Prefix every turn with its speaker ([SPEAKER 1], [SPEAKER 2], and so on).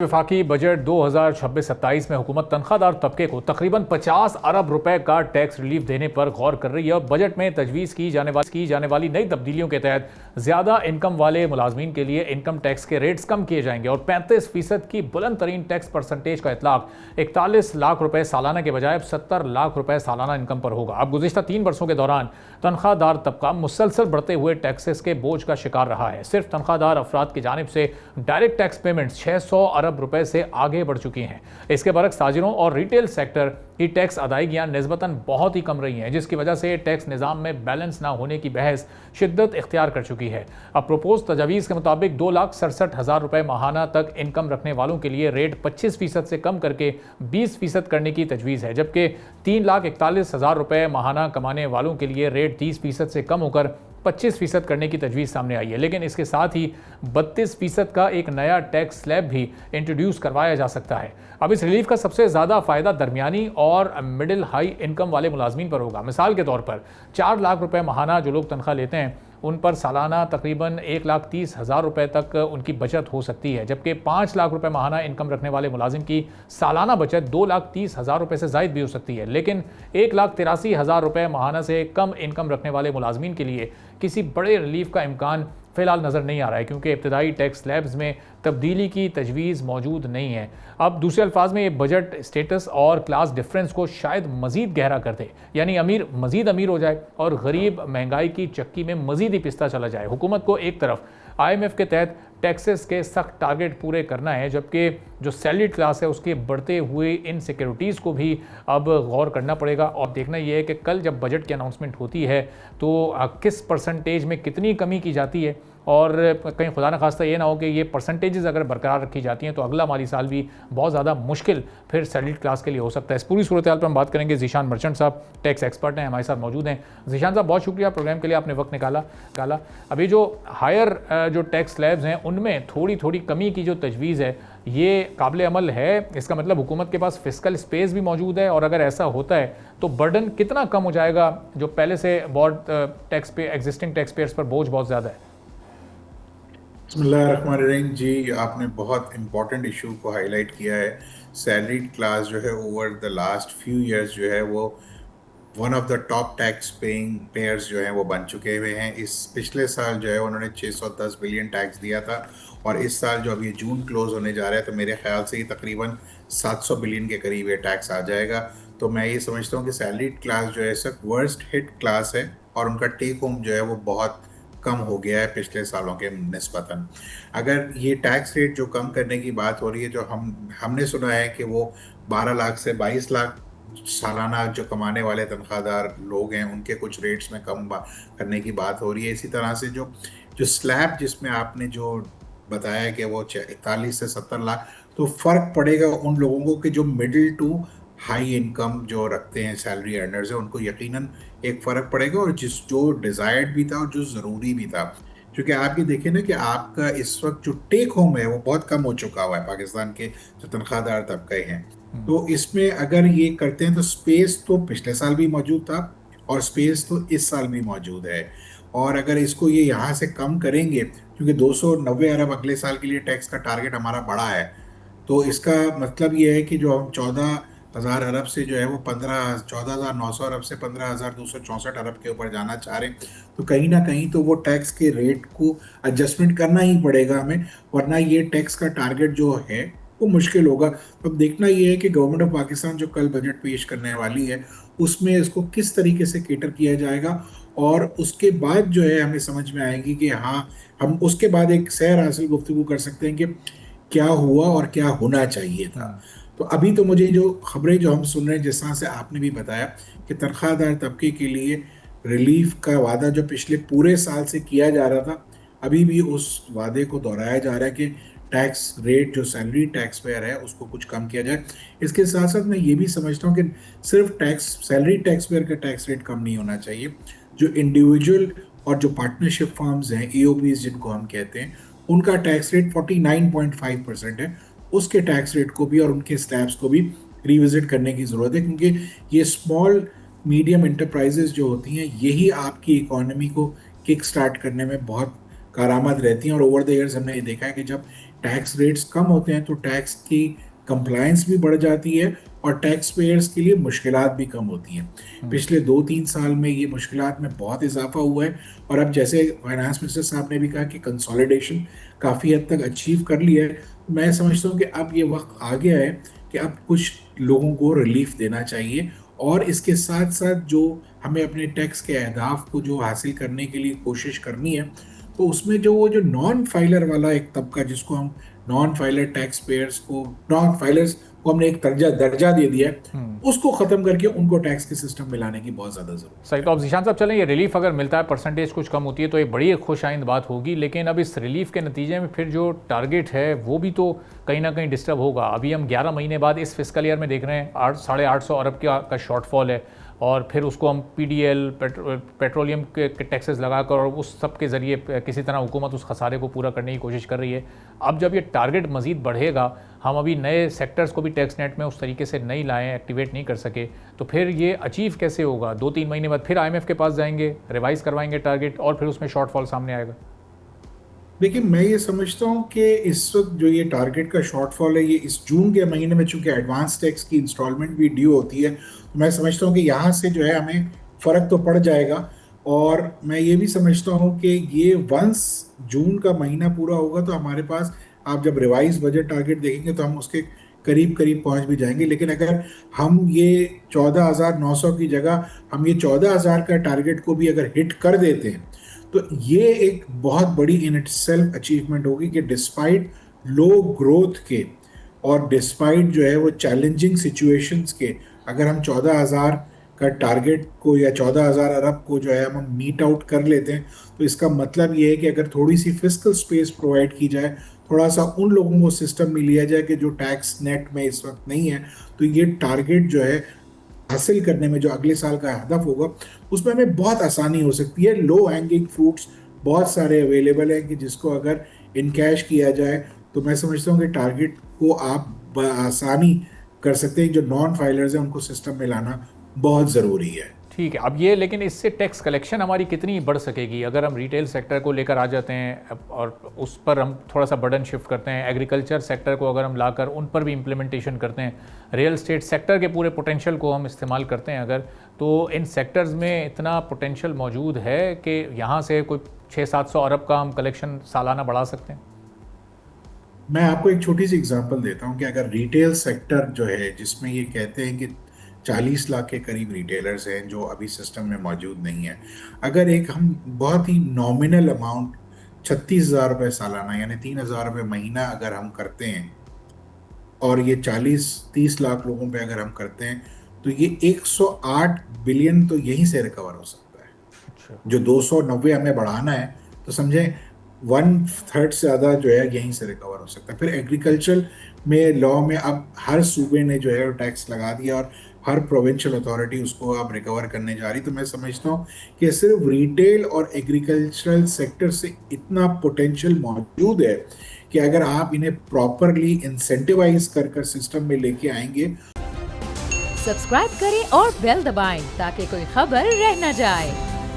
[SPEAKER 1] वफाकी बजट 2026-27 में हुकूमत तनख्वाहदार तबके को तकरीबन 50 अरब रुपए का टैक्स रिलीफ देने पर गौर कर रही है। बजट में तजवीज़ की जाने वाली नई तब्दीलियों के तहत ज़्यादा इनकम वाले मुलाजमीन के लिए इनकम टैक्स के रेट्स कम किए जाएंगे और 35% की बुलंद तरीन टैक्स परसेंटेज का इतलाक 41 लाख रुपए सालाना के बजाय 70 लाख रुपए सालाना इनकम पर होगा। अब गुज़िश्ता 3 वर्षों के दौरान तनख्वाहदार तबका मुसलसल बढ़ते हुए टैक्सेस के बोझ का शिकार रहा है। सिर्फ तनख्वाहदार अफराद की जानिब से डायरेक्ट टैक्स पेमेंट्स 600 अरब रुपए से आगे बढ़ चुकी हैं। इसके बरक्स ताजिरों और रिटेल सेक्टर की टैक्स अदायगियां निस्बतन बहुत ही कम रही हैं, जिसकी वजह से टैक्स निज़ाम में बैलेंस ना होने की बहस शिद्दत इख्तियार कर चुकी है। अब प्रोपोज तजावीज़ के मुताबिक 2,67,000 रुपए माहाना तक इनकम रखने वालों के लिए रेट 25% से कम करके 20% करने की तजवीज़ है, जबकि 3,41,000 रुपए माहाना कमाने वालों के लिए रेट 30% से कम होकर 25% करने की तजवीज़ सामने आई है। लेकिन इसके साथ ही 32% का एक नया टैक्स स्लैब भी इंट्रोड्यूस करवाया जा सकता है। अब इस रिलीफ का सबसे ज़्यादा फ़ायदा दरमियानी और मिडिल हाई इनकम वाले मुलाजमीन पर होगा। मिसाल के तौर पर 4 लाख रुपए माहाना जो लोग तनख्वाह लेते हैं उन पर सालाना तकरीबन 1,30,000 रुपए तक उनकी बचत हो सकती है, जबकि 5 लाख रुपए माहाना इनकम रखने वाले मुलाजिम की सालाना बचत 2,30,000 रुपए से ज़ायद भी हो सकती है। लेकिन 1,83,000 रुपए माहाना से कम इनकम रखने वाले मुलाजमीन के लिए किसी बड़े रिलीफ का इम्कान फ़िलहाल नज़र नहीं आ रहा है, क्योंकि इब्तदाई टैक्स स्लैब्स में तब्दीली की तजवीज़ मौजूद नहीं है। अब दूसरे अल्फाज में ये बजट स्टेटस और क्लास डिफरेंस को शायद मज़ीद गहरा कर दे, यानी अमीर मज़ीद अमीर हो जाए और गरीब महंगाई की चक्की में मज़ीद ही पिसता चला जाए। हुकूमत को एक तरफ IMF के तहत टैक्सेस के सख्त टारगेट पूरे करना है, जबकि जो सैलरीड क्लास है उसके बढ़ते हुए इन सिक्योरिटीज़ को भी अब गौर करना पड़ेगा और देखना यह है कि कल जब बजट की अनाउंसमेंट होती है तो किस परसेंटेज में कितनी कमी की जाती है, और कहीं खुदा न खास्ता ये ना हो कि ये परसेंटेजेस अगर बरकरार रखी जाती हैं तो अगला माली साल भी बहुत ज़्यादा मुश्किल फिर सैलरीड क्लास के लिए हो सकता है। इस पूरी सूरत हाल पर हम बात करेंगे। ज़ीशान मर्चेंट साहब टैक्स एक्सपर्ट हैं, हमारे साथ मौजूद हैं। ज़ीशान साहब, बहुत शुक्रिया प्रोग्राम के लिए, आपने वक्त निकाला। अभी जो हायर जो टैक्स स्लैब्स हैं उनमें थोड़ी कमी की जो तजवीज़ है ये काबिल अमल है? इसका मतलब हुकूमत के पास फिस्कल स्पेस भी मौजूद है, और अगर ऐसा होता है तो बर्डन कितना कम हो जाएगा जो पहले से बहुत टैक्स पे एग्जिस्टिंग टैक्स पेयर्स पर बोझ बहुत ज़्यादा है?
[SPEAKER 2] बिस्मिल्लाहिर्रहमानिर्रहीम जी, आपने बहुत इम्पॉर्टेंट इशू को हाईलाइट किया है। सैलरीड क्लास जो है over the last few years जो है वो one of the top tax payers जो हैं वो बन चुके हुए हैं। इस पिछले साल जो है उन्होंने 610 बिलियन टैक्स दिया था, और इस साल जो अभी जून क्लोज होने जा रहा है तो मेरे ख्याल से ये तकरीबन 700 बिलियन के करीब ये टैक्स आ जाएगा। तो मैं ये समझता हूँ कि सैलरीड क्लास जो है सब वर्स्ट हिट क्लास है, और उनका टेक होम जो है वो बहुत कम हो गया है पिछले सालों के निस्बतन। अगर ये टैक्स रेट जो कम करने की बात हो रही है, जो हमने सुना है कि वो 12 लाख से 22 लाख सालाना जो कमाने वाले तनख्वाहदार लोग हैं उनके कुछ रेट्स में कम करने की बात हो रही है। इसी तरह से जो जो स्लैब जिसमें आपने जो बताया कि वो 41 से 70 लाख, तो फ़र्क पड़ेगा उन लोगों को कि जो मिडिल टू हाई इनकम जो रखते हैं, सैलरी अर्नर्स है, उनको यकीनन एक फ़र्क पड़ेगा, और जो डिज़ायर्ड भी था और जो ज़रूरी भी था। क्योंकि आप ये देखें ना कि आपका इस वक्त जो टेक होम है वो बहुत कम हो चुका हुआ है पाकिस्तान के जो तनख्वाहदार तबके हैं। तो इसमें अगर ये करते हैं तो स्पेस तो पिछले साल भी मौजूद था और स्पेस तो इस साल भी मौजूद है, और अगर इसको ये यहाँ से कम करेंगे, क्योंकि 290 अरब अगले साल के लिए टैक्स का टारगेट हमारा बड़ा है, तो इसका मतलब ये है कि जो हम 14,000 अरब से जो है वो 14,900 अरब से 15,264 अरब के ऊपर जाना चाह रहे हैं, तो कहीं ना कहीं तो वो टैक्स के रेट को एडजस्टमेंट करना ही पड़ेगा हमें, वरना ये टैक्स का टारगेट जो है वो मुश्किल होगा। अब देखना ये है कि गवर्नमेंट ऑफ पाकिस्तान जो कल बजट पेश करने वाली है उसमें इसको किस तरीके से केटर किया जाएगा, और उसके बाद जो है हमें समझ में आएगी कि हाँ, हम उसके बाद एक सैर हासिल गुफ्तगू कर सकते हैं कि क्या हुआ और क्या होना चाहिए था। तो अभी तो मुझे जो खबरें जो हम सुन रहे हैं, जिस तरह से आपने भी बताया कि तनख्वाहदार तबके के लिए रिलीफ का वादा जो पिछले पूरे साल से किया जा रहा था, अभी भी उस वादे को दोहराया जा रहा है कि टैक्स रेट जो सैलरी टैक्स पेयर है उसको कुछ कम किया जाए। इसके साथ साथ मैं ये भी समझता हूँ कि सिर्फ टैक्स सैलरी टैक्स पेयर का टैक्स रेट कम नहीं होना चाहिए। जो इंडिविजुअल और जो पार्टनरशिप फर्म्स हैं, EOPs जिनको हम कहते हैं, उनका टैक्स रेट 49.5% है। उसके टैक्स रेट को भी और उनके स्लैब्स को भी रिविजिट करने की ज़रूरत है, क्योंकि ये स्मॉल मीडियम एंटरप्राइजेज जो होती हैं यही आपकी इकोनॉमी को किक स्टार्ट करने में बहुत कारामद रहती हैं। और ओवर द ईयर्स हमने ये देखा है कि जब टैक्स रेट्स कम होते हैं तो टैक्स की कंप्लायंस भी बढ़ जाती है और टैक्स पेयर्स के लिए मुश्किलात भी कम होती हैं। पिछले 2-3 साल में ये मुश्किलात में बहुत इजाफा हुआ है और अब जैसे फाइनेंस मिनिस्टर साहब ने भी कहा कि कंसोलिडेशन काफ़ी हद तक अचीव कर लिया है, मैं समझता हूँ कि अब ये वक्त आ गया है कि अब कुछ लोगों को रिलीफ देना चाहिए और इसके साथ साथ जो हमें अपने टैक्स के अहदाफ को जो हासिल करने के लिए कोशिश करनी है, तो उसमें जो वो जो नॉन फाइलर वाला एक तबका जिसको हम नॉन फाइलर टैक्स पेयर्स को नॉन फाइलर्स को हमने एक दर्जा दे दिया है, उसको खत्म करके उनको टैक्स के सिस्टम में लाने की बहुत ज्यादा जरूरत है।
[SPEAKER 1] सही। तो अब जीशान साहब चलें, ये रिलीफ अगर मिलता है, परसेंटेज कुछ कम होती है तो ये बड़ी एक खुशाइंद बात होगी, लेकिन अब इस रिलीफ के नतीजे में फिर जो टारगेट है वो भी तो कहीं ना कहीं डिस्टर्ब होगा। अभी हम 11 महीने बाद इस फिस्कल ईयर में देख रहे हैं 800 अरब का शॉर्टफॉल है और फिर उसको हम PDL पेट्रोलियम के टैक्सेस लगाकर और उस सब के ज़रिए किसी तरह हुकूमत उस खसारे को पूरा करने की कोशिश कर रही है। अब जब ये टारगेट मज़ीद बढ़ेगा, हम अभी नए सेक्टर्स को भी टैक्स नेट में उस तरीके से नहीं लाएँ, एक्टिवेट नहीं कर सके, तो फिर ये अचीव कैसे होगा? 2-3 महीने बाद फिर IMF के पास जाएंगे, रिवाइज़ करवाएंगे टारगेट और फिर उसमें शॉर्टफॉल सामने आएगा।
[SPEAKER 2] देखिए, मैं ये समझता हूँ कि इस वक्त जो ये टारगेट का शॉर्टफॉल है, ये इस जून के महीने में चूंकि एडवांस टैक्स की इंस्टॉलमेंट भी ड्यू होती है, तो मैं समझता हूँ कि यहाँ से जो है हमें फ़र्क तो पड़ जाएगा। और मैं ये भी समझता हूँ कि ये वंस जून का महीना पूरा होगा तो हमारे पास, आप जब रिवाइज बजट टारगेट देखेंगे तो हम उसके करीब करीब पहुंच भी जाएंगे। लेकिन अगर हम ये 14,900 की जगह हम ये 14,000 का टारगेट को भी अगर हिट कर देते हैं, तो ये एक बहुत बड़ी इन इट सेल्फ अचीवमेंट होगी कि डिस्पाइट लो ग्रोथ के और डिस्पाइट जो है वो चैलेंजिंग सिचुएशंस के, अगर हम 14,000 का टारगेट को या 14,000 अरब को जो है हम मीट आउट कर लेते हैं, तो इसका मतलब ये है कि अगर थोड़ी सी फिस्कल स्पेस प्रोवाइड की जाए, थोड़ा सा उन लोगों को सिस्टम में लिया जाए कि जो टैक्स नेट में इस वक्त नहीं है, तो ये टारगेट जो है हासिल करने में जो अगले साल का हदफ होगा, उसमें हमें बहुत आसानी हो सकती है। लो हैंगिंग फ्रूट्स बहुत सारे अवेलेबल हैं कि जिसको अगर इनकैश किया जाए तो मैं समझता हूँ कि टारगेट को आप आसानी कर सकते हैं। जो नॉन फाइलर्स हैं उनको सिस्टम में लाना बहुत ज़रूरी है।
[SPEAKER 1] ठीक है। अब ये, लेकिन इससे टैक्स कलेक्शन हमारी कितनी बढ़ सकेगी अगर हम रिटेल सेक्टर को लेकर आ जाते हैं और उस पर हम थोड़ा सा बर्डन शिफ्ट करते हैं, एग्रीकल्चर सेक्टर को अगर हम लाकर उन पर भी इम्प्लीमेंटेशन करते हैं, रियल एस्टेट सेक्टर के पूरे पोटेंशियल को हम इस्तेमाल करते हैं अगर, तो इन सेक्टर्स में इतना पोटेंशियल मौजूद है कि यहाँ से कोई 600-700 अरब का हम कलेक्शन सालाना बढ़ा सकते हैं।
[SPEAKER 2] मैं आपको एक छोटी सी एग्जांपल देता हूँ कि अगर रिटेल सेक्टर जो है, जिसमें ये कहते हैं कि 40 लाख के करीब रिटेलर्स हैं जो अभी सिस्टम में मौजूद नहीं है, अगर एक हम बहुत ही नॉमिनल अमाउंट 36,000 रुपये सालाना यानी 3,000 रुपये महीना अगर हम करते हैं और ये 40-30 लाख लोगों पे अगर हम करते हैं, तो ये 108 बिलियन तो यहीं से रिकवर हो सकता है।
[SPEAKER 1] अच्छा।
[SPEAKER 2] जो 290 हमें बढ़ाना है, तो समझें 1/3 से ज़्यादा जो है यहीं से रिकवर हो सकता है। फिर एग्रीकल्चर में लॉ में अब हर सूबे ने जो है टैक्स लगा दिया और हर प्रोविंशियल अथॉरिटी उसको अब रिकवर करने जा रही। तो मैं समझता हूँ कि सिर्फ रिटेल और एग्रीकल्चरल सेक्टर से इतना पोटेंशियल मौजूद है कि अगर आप इन्हें प्रॉपरली इंसेंटिवाइज कर सिस्टम में लेके आएंगे।
[SPEAKER 3] सब्सक्राइब करें और बेल दबाएं ताकि कोई खबर रह न जाए।